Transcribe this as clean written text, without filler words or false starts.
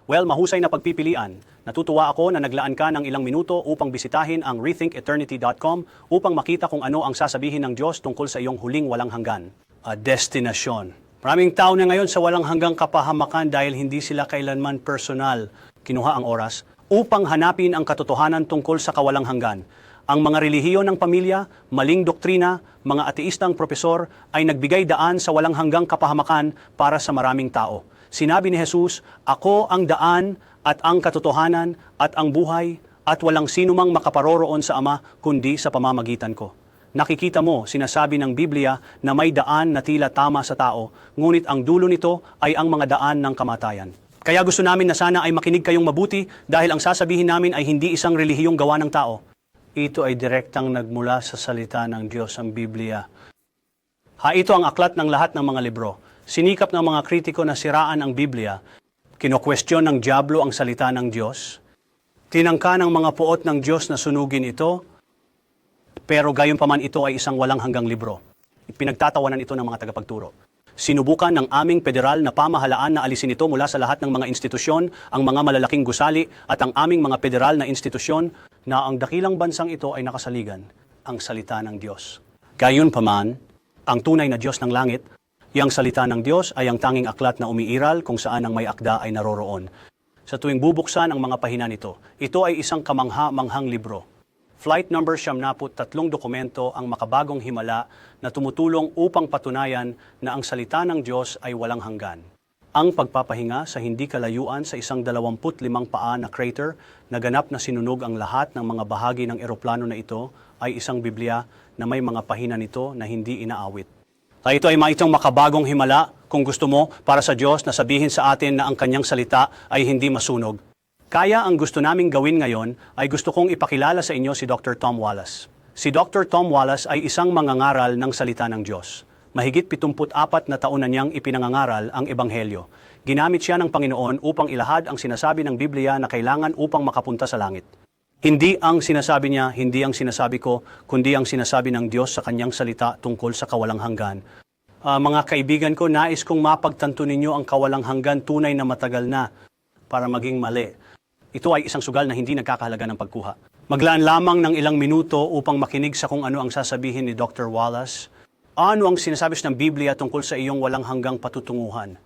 Well, mahusay na pagpipilian. Natutuwa ako na naglaan ka ng ilang minuto upang bisitahin ang rethinketernity.com upang makita kung ano ang sasabihin ng Diyos tungkol sa iyong huling walang hanggan. A destinasyon. Maraming tao na ngayon sa walang hanggang kapahamakan dahil hindi sila kailanman personal kinuha ang oras upang hanapin ang katotohanan tungkol sa kawalang hanggan. Ang mga relihiyon ng pamilya, maling doktrina, mga ateistang propesor ay nagbigay daan sa walang hanggang kapahamakan para sa maraming tao. Sinabi ni Jesus, "Ako ang daan at ang katotohanan at ang buhay at walang sinumang makaparoroon sa Ama kundi sa pamamagitan ko." Nakikita mo, sinasabi ng Biblia na may daan na tila tama sa tao, ngunit ang dulo nito ay ang mga daan ng kamatayan. Kaya gusto namin na sana ay makinig kayong mabuti dahil ang sasabihin namin ay hindi isang relihiyong gawa ng tao. Ito ay direktang nagmula sa salita ng Diyos, ang Biblia. Ito ang aklat ng lahat ng mga libro. Sinikap ng mga kritiko na siraan ang Biblia. Kino-question ng dyablo ang salita ng Diyos. Tinangka ng mga puot ng Diyos na sunugin ito, pero gayunpaman ito ay isang walang hanggang libro. Pinagtatawanan ito ng mga tagapagturo. Sinubukan ng aming federal na pamahalaan na alisin ito mula sa lahat ng mga institusyon, ang mga malalaking gusali at ang aming mga federal na institusyon na ang dakilang bansang ito ay nakasaligan, ang salita ng Diyos. Gayunpaman, ang tunay na Diyos ng langit, yang salita ng Diyos ay ang tanging aklat na umiiral kung saan ang may akda ay naroroon. Sa tuwing bubuksan ang mga pahina nito, ito ay isang kamangha-manghang libro. Flight number 73 dokumento ang makabagong himala na tumutulong upang patunayan na ang salita ng Diyos ay walang hanggan. Ang pagpapahinga sa hindi kalayuan sa isang 25 paa na crater na ganap na sinunog ang lahat ng mga bahagi ng eroplano na ito ay isang Biblia na may mga pahina nito na hindi inaawit. Ito ay maitong makabagong himala, kung gusto mo, para sa Diyos na sabihin sa atin na ang kanyang salita ay hindi masunog. Kaya ang gusto naming gawin ngayon ay gusto kong ipakilala sa inyo si Dr. Tom Wallace. Si Dr. Tom Wallace ay isang mangangaral ng salita ng Diyos. Mahigit 74 na taon na niyang ipinangangaral ang Ebanghelyo. Ginamit siya ng Panginoon upang ilahad ang sinasabi ng Biblia na kailangan upang makapunta sa langit. Hindi ang sinasabi niya, hindi ang sinasabi ko, kundi ang sinasabi ng Diyos sa kanyang salita tungkol sa kawalang hanggan. Mga kaibigan ko, nais kong mapagtanto ninyo ang kawalang hanggan tunay na matagal na para maging mali. Ito ay isang sugal na hindi nagkakahalaga ng pagkuha. Maglaan lamang ng ilang minuto upang makinig sa kung ano ang sasabihin ni Dr. Wallace. Ano ang sinasabi ng Biblia tungkol sa iyong walang hanggang patutunguhan?